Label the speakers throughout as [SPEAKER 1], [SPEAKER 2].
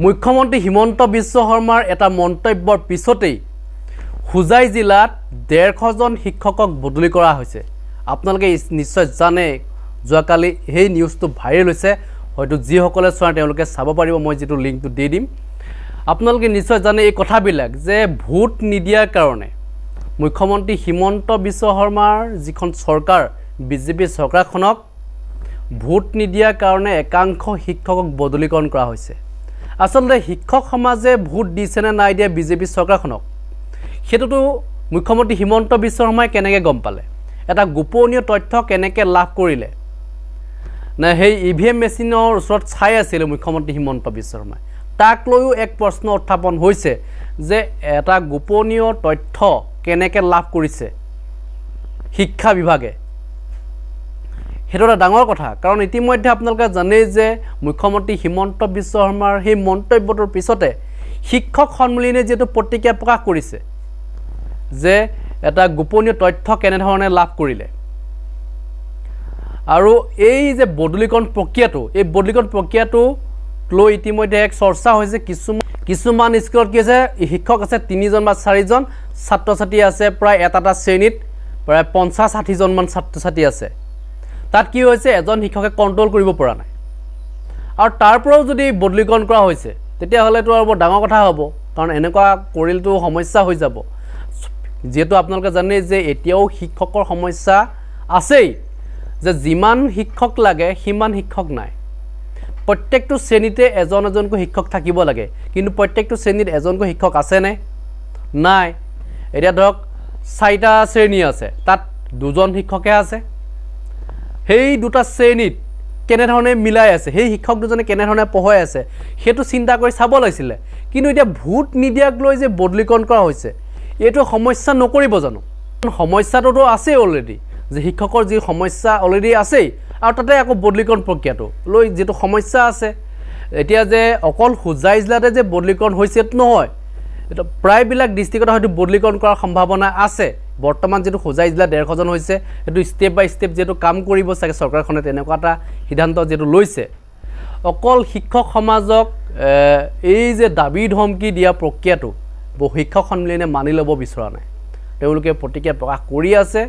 [SPEAKER 1] মুখ্যমন্ত্ৰী হিমন্ত বিশ্ব শৰ্মাৰ এটা মন্তব্যৰ পিছতেই হুজাই জিলাত 150 জন শিক্ষকক বদলি কৰা হৈছে আপোনালোকে নিশ্চয় জানে যোৱাকালি সেই নিউজটো ভাইৰেল হৈছে হয়তো যিসকলে চোৱা তেওঁলোকে চাব পাৰিব মই যেটো লিংকটো দি দিম আপোনালোকে নিশ্চয় জানে এই কথাবিলাক যে ভোট নিদিয়াৰ কাৰণে মুখ্যমন্ত্ৰী হিমন্ত বিশ্ব শৰ্মাৰ যিখন চৰকাৰ বিজেপি চৰকাৰখনক ভোট নিদিয়াৰ কাৰণে একাংশ শিক্ষকক বদলিকৰণ কৰা হৈছে আসলে শিক্ষক সমাজে ভোট দিছে না নাই দিয়া বিজেপি চৰকাৰখনক হেতুটো মুখ্যমন্ত্ৰী হিমন্ত বিশ্ব শৰ্মাই কেনেকৈ গম পালে এটা গোপনীয় তথ্য কেনেকৈ লাভ কৰিলে না সেই ইভিএম মেচিনৰ ওচৰত চাই আছিল মুখ্যমন্ত্ৰী হিমন্ত বিশ্ব শৰ্মাই তাক লৈও এক প্ৰশ্ন উত্থাপন হৈছে যে এটা গোপনীয় তথ্য কেনেকৈ লাভ কৰিছে শিক্ষা বিভাগে হেতু এটা ডাঙৰ কথা কাৰণ ইতিমধ্যে আপোনালোকে জানে যে মুখ্যমন্ত্ৰী হিমন্ত বিশ্ব শৰ্মাৰ সেই মন্তব্যটোৰ পিছতে শিক্ষক সন্মিলনে যেটো প্ৰতিক্ৰিয়া প্ৰকাশ কৰিছে যে এটা গোপনীয় তথ্য কেনে ধৰণে লাভ কৰিলে আৰু এই যে বদলিকৰণ প্ৰক্ৰিয়াটো এই বদলিকৰণ প্ৰক্ৰিয়াটো লৈ ইতিমধ্যে এক চৰ্চা হৈছে কিছুমান স্কুলত কি আছে শিক্ষক আছে 3 জন বা 4 জন ছাত্ৰ ছাত্ৰী আছে প্ৰায় এটা শ্ৰেণীত প্ৰায় 50-60 জন মান ছাত্ৰ ছাত্ৰী আছে তাত কি হৈছে এজন শিক্ষকে কন্ট্ৰোল কৰিব পৰা নাই আৰু তাৰ পৰাও যদি বদলিকৰণ কৰা হৈছে তেতিয়া হলে তো আৰু ডাঙৰ কথা হ'ব কাৰণ এনেকুৱা কৰিলটো সমস্যা হৈ যাব যেটো আপোনালোকে জানে যে এতিয়াও শিক্ষকৰ সমস্যা আছেই যে যিমান শিক্ষক লাগে সিমান শিক্ষক নাই প্ৰত্যেকটো শ্ৰেণীতে এজনকৈ শিক্ষক থাকিব লাগে কিন্তু প্ৰত্যেকটো শ্ৰেণীত এজনকৈ শিক্ষক আছে নে নাই এতিয়া ধৰক 4টা শ্ৰেণী আছে তাত 2জন শিক্ষকে আছে সেই দুটা শ্ৰেণীত কেনে ধৰণে মিলাই আছে সেই শিক্ষক দুজনে কেনে ধৰণে পঢ়াই আছে হেতু চিন্তা কৰি চাব লাগিছিলে কিন্তু এতিয়া ভোট নিদিয়াক লৈ যে বদলিকৰণ কৰা হৈছে এটো সমস্যা নকৰিব জানো সমস্যাটো আছে অলৰেডি যে শিক্ষকৰ যি সমস্যা অলৰেডি আছে আৰু তাতে আকৌ বদলিকৰণ প্ৰক্ৰিয়াটো লৈ যেটো সমস্যা আছে এতিয়া যে অকল হুজাই জিলাতে যে বদলিকৰণ হৈছে নহয় এটা প্ৰায়বিলাক ডিস্ট্ৰিক্টত হয়তো বদলিকৰণ কৰাৰ সম্ভাৱনা আছে বৰ্তমান যেটো হুজাই জিলা 150 জন হৈছে এটো স্টেপ বাই স্টেপ যেটো কাম কৰিব চাগে চৰকাৰখনে তেনেকুৱা এটা সিদ্ধান্ত যেটো লৈছে অকল শিক্ষক সমাজক এই যে দাবী ধমকি দিয়া প্ৰক্ৰিয়াটো শিক্ষক সন্মিলনে মানি ল'ব বিচৰা নাই তেওঁলোকে প্ৰতিক্ৰিয়া প্ৰকাশ কৰি আছে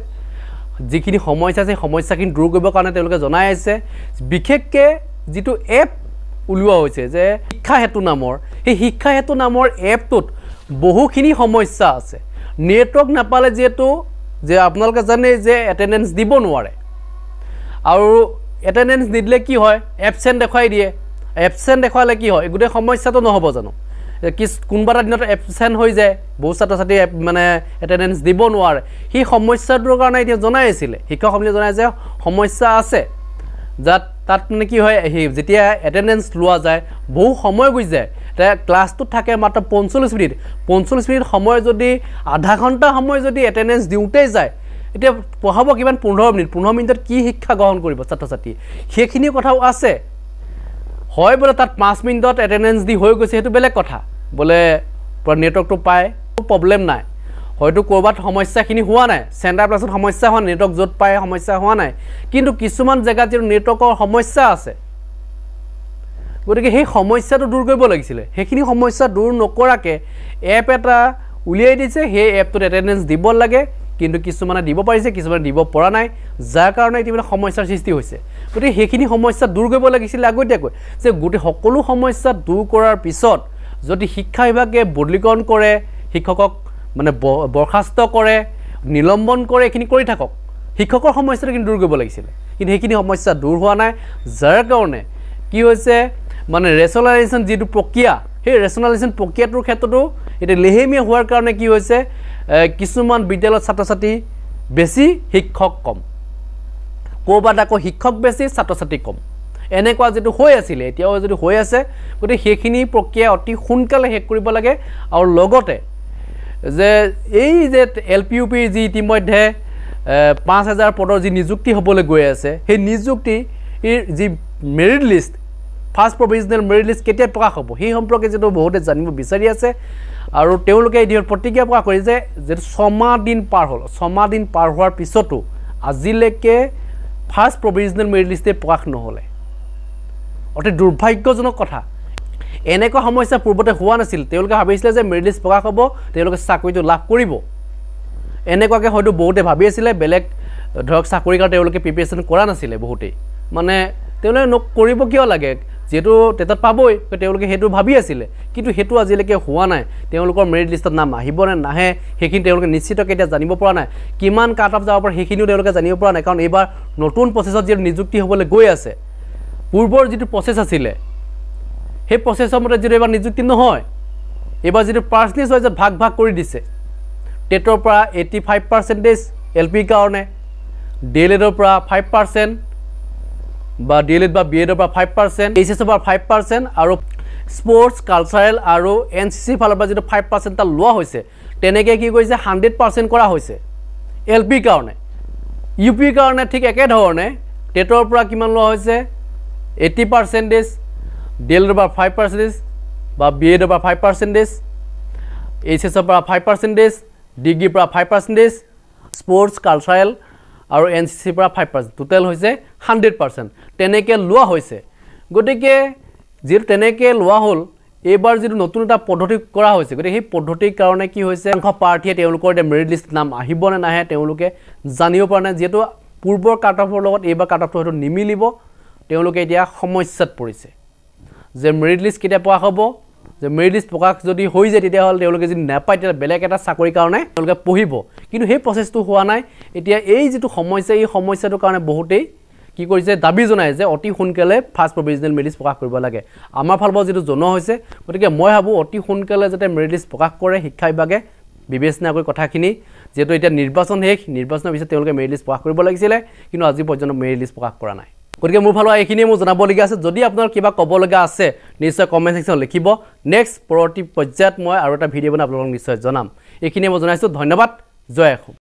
[SPEAKER 1] যিখিনি সমস্যা আছে সমস্যাখিনি দূৰ কৰিবৰ কাৰণে তেওঁলোকে জনাই আছে বিশেষকৈ যেটো এপ উলিওৱা হৈছে যে শিক্ষা হেতু নামৰ এই শিক্ষা হেতু নামৰ এপটোত বহুখিনি সমস্যা আছে নেটৱৰ্ক নাপালে যেটো যে আপোনালোকে জানে যে এটেন্ডেন্স দিব নোৱাৰে আৰু এটেন্ডেন্স নিদিলে কি হয় এবসেন্ট দেখাই দিয়ে এবসেন্ট দেখালে কি হয় গুটে সমস্যাটো নহব জানো কোনবাটা দিনত এবসেন্ট হৈ যায় বহু ছাত্ৰ ছাত্ৰী মানে এটেন্ডেন্স দিব নোৱাৰে হি সমস্যাটোৰ কাৰণে এতিয়া জনাই আছিল শিক্ষক সমিতিয়ে জনাই যে সমস্যা আছে তাত মানে কি হয় যেতিয়া এটেন্ডেন্স লোৱা যায় বহু সময় গুজি যায় তে ক্লাছটো থাকে মাত্ৰ 45 মিনিট সময় যদি আধা ঘণ্টা সময় যদি এটেন্ডেন্স দিউতে যায় এতিয়া পঢ়াব কিমান 15 মিনিটত কি শিক্ষা গ্ৰহণ কৰিব ছাত্ৰ ছাত্ৰী সেইখিনি কথাও আছে হয় বলে তাত 5 মিনিটত এটেন্ডেন্স দি হৈ গৈছে হেতু বেলেগ কথা বলে পুৰা নেটৱৰ্কটো পায় প্ৰবলেম নাই হয়তো কৰবাত সমস্যাখিনি হোৱা নাই সেন্টাৰ প্লাছত সমস্যা হোৱা নেটৱৰ্ক যত পায় সমস্যা হোৱা নাই কিন্তু কিছুমান জায়গাত যে নেটৱৰ্কৰ সমস্যা আছে গতিকে সেই সমস্যাটো দূৰ কৰিব লাগিছিল সেইখিনি সমস্যা দূৰ নকৰাকে এপ এটা উলিয়াই দিছে সেই এপটোত এটেন্ডেন্স দিব লাগে কিন্তু কিছুমানে দিব পাৰিছে কিছুমানে দিব পৰা নাই যাৰ কাৰণে ইতিমধ্যে সমস্যাৰ সৃষ্টি হৈছে গতিকে সেইখিনি সমস্যা দূৰ কৰিব লাগিছিল আগতীয়াকৈ যে গোটে সকলো সমস্যা দূৰ কৰাৰ পিছত যদি শিক্ষা বিভাগে বদলিকৰণ কৰে শিক্ষকক মানে বৰখাস্ত কৰে নিলম্বন কৰে এখিনি কৰি থাকক শিক্ষকৰ সমস্যাটো কিন্তু দূৰ কৰিব লাগিছিল কিন্তু সেইখিনি সমস্যা দূৰ হোৱা নাই যাৰ কাৰণে কি হৈছে মানে ৰেচনেলাইজেশ্যন যেটো প্ৰক্ৰিয়া সেই ৰেচনেলাইজেশ্যন প্ৰক্ৰিয়াটোৰ ক্ষেত্ৰতো এটা লেহেমিয়া হোৱাৰ কাৰণে কি হৈছে কিছুমান বিদ্যালয়ৰ ছাত্ৰ ছাত্ৰী বেছি শিক্ষক কম কোবাত আকৌ শিক্ষক বেছি ছাত্ৰ ছাত্ৰী কম এনেকুৱা যেটো হৈ আছিল এতিয়াও যদি হৈ আছে গতি সেইখিনি প্ৰক্ৰিয়া অতি সোনকালে শেষ কৰিব লাগে আৰু লগতে যে এই যে এলপিইউপি যি ইতিমধ্যে 5000 পদৰ যি নিযুক্তি হ'বলৈ গৈ আছে সেই নিযুক্তি যি merit list first provisional merit list কেতিয়া প্ৰকাশ হ'ব সেই সম্পৰ্কে যেটো বহুতে জানিব বিচাৰি আছে আৰু তেওঁলোকে এই প্ৰতিক্ৰিয়া প্ৰকাশ কৰিছে যে 6 মাহ দিন পাৰ হ'ল 6 মাহ দিন পাৰ হোৱাৰ পিছতো আজিলৈকে ফাৰ্স্ট প্ৰভিজনেল মেৰিট লিষ্টে প্ৰকাশ নহলে অতি দুৰ্ভাগ্যজনক কথা এনেকুৱা সমস্যা পূৰ্বতে হোৱা নাছিল তেওঁলোকে ভাবিছিলে যে মেৰিট লিষ্ট প্ৰকাশ হ'ব তেওঁলোকে চাকৰিটো লাভ কৰিব এনেকুৱাকৈ হয়তো বহুতে ভাবি আছিলে বেলেগ ধৰক চাকৰিৰ কাৰণে তেওঁলোকে প্ৰিপেৰেশ্যন কৰা নাছিলে বহুতেই মানে তেওঁলোকে কৰিব কিয় লাগে যেটো তেতত পাবই তেওঁলোকে হেতু ভাবি আছিলে কিন্তু হেতু আজিলৈকে হোৱা নাই তেওঁলোকৰ মেৰিট লিষ্টত নাম আহিব নে নাহে হেকিন তেওঁলোকে নিশ্চিতকৈ এতিয়া জানিব পৰা নাই কিমান কাট অফ যাব পাৰে হেকিনিও তেওঁলোকে জানিব পৰা নাই কাৰণ এইবাৰ নতুন প্ৰচেছত যে নিযুক্তি হ'বলৈ গৈ আছে পূৰ্বৰ যেটো প্ৰচেছ আছিল সেই প্ৰচেছৰ মতে যেটো এবাৰ নিযুক্তি নহয় এবাৰ যেটো পাৰ্চেন্টেজ হয় যে ভাগ ভাগ কৰি দিছে টেটৰ পৰা 85% এলপি কাৰণে ডিএলএডৰ পৰা 5% বা ডিএলএড বা বিএডৰ পৰা 5% এইচএছৰ পৰা 5% আৰু স্পৰ্টছ কালচাৰেল আৰু এনসিসি ফালৰ পৰা যেটো 5% টা লোৱা হৈছে তেনেকে কি কৰিছে 100% কৰা হৈছে এলপি কাৰণে ইউপি কাৰণে ঠিক একে ধৰণে টেটৰ পৰা কিমান লোৱা হৈছে 80% ডিএলএডৰ পৰা 5% বা বিএডৰ পৰা 5% এইচএছৰ পৰা 5% ডিগ্ৰীৰ পৰা 5% স্পৰ্টছ কালচাৰেল আৰু এনসিসি পৰা 5% টোটাল হৈছে 100% তেনেকে লোৱা হৈছে গটিকে যেটো তেনেকে লোৱা হল এবাৰ যেটো নতুন এটা পদ্ধতি কৰা হৈছে গটিকে সেই পদ্ধতিৰ কাৰণে কি হৈছে সংখ্য পাৰ্টিয়ে তেওঁলোকৰ মেৰিট লিষ্ট নাম আহিব নে নাহে তেওঁলোকে জানিব পৰা নাই যেটো পূৰ্বৰ কাট অফৰ লগত এবাৰ কাট অফটো হয়তো নিমিলিব তেওঁলোকে এতিয়া সমস্যাত পৰিছে যে মেৰিট লিষ্ট কেতিয়া পোৱা হ'ব যে মেৰিট লিষ্ট প্ৰকাশ যদি হৈ যায় তেতিয়া হল তেওঁলোকে যদি নাপায় তেতিয়া বেলেগ এটা চাকৰি কাৰণে তেওঁলোকে পঢ়িব কিন্তু সেই প্ৰচেছটো হোৱা নাই এতিয়া এই যেটো সমস্যা এই সমস্যাটোৰ কাৰণে বহুতেই কি কৰিছে দাবী জনায় যে অতি সোনকালে ফাৰ্ষ্ট প্ৰভিজনেল মেৰিট লিষ্ট প্ৰকাশ কৰিব লাগে আমাৰ ফালৰ পৰা যেটো জনোৱা হৈছে গতিকে মই ভাবো অতি সোনকালে যাতে মেৰিট লিষ্ট প্ৰকাশ কৰে শিক্ষা বিভাগে বিবেচনা কৰি কথাখিনি যেটো এতিয়া নিৰ্বাচন শেষ নিৰ্বাচনৰ পিছত তেওঁলোকে মেৰিট লিষ্ট প্ৰকাশ কৰিব লাগিছিলে কিন্তু আজি পৰ্যন্ত মেৰিট লিষ্ট প্ৰকাশ কৰা নাই গতিকে মোৰ ফালৰ এইখিনি মই জনাবলগীয়া আছে যদি আপোনাৰ কিবা ক'বলগা আছে নিশ্চয় কমেন্ট সেকশনত লিখিব নেক্সট পৰৱৰ্তী পৰ্যায়ত মই আৰু এটা ভিডিঅ' বনাই আপোনালোকক নিশ্চয় জনাম এইখিনি মই জনাইছো ধন্যবাদ জয় অসম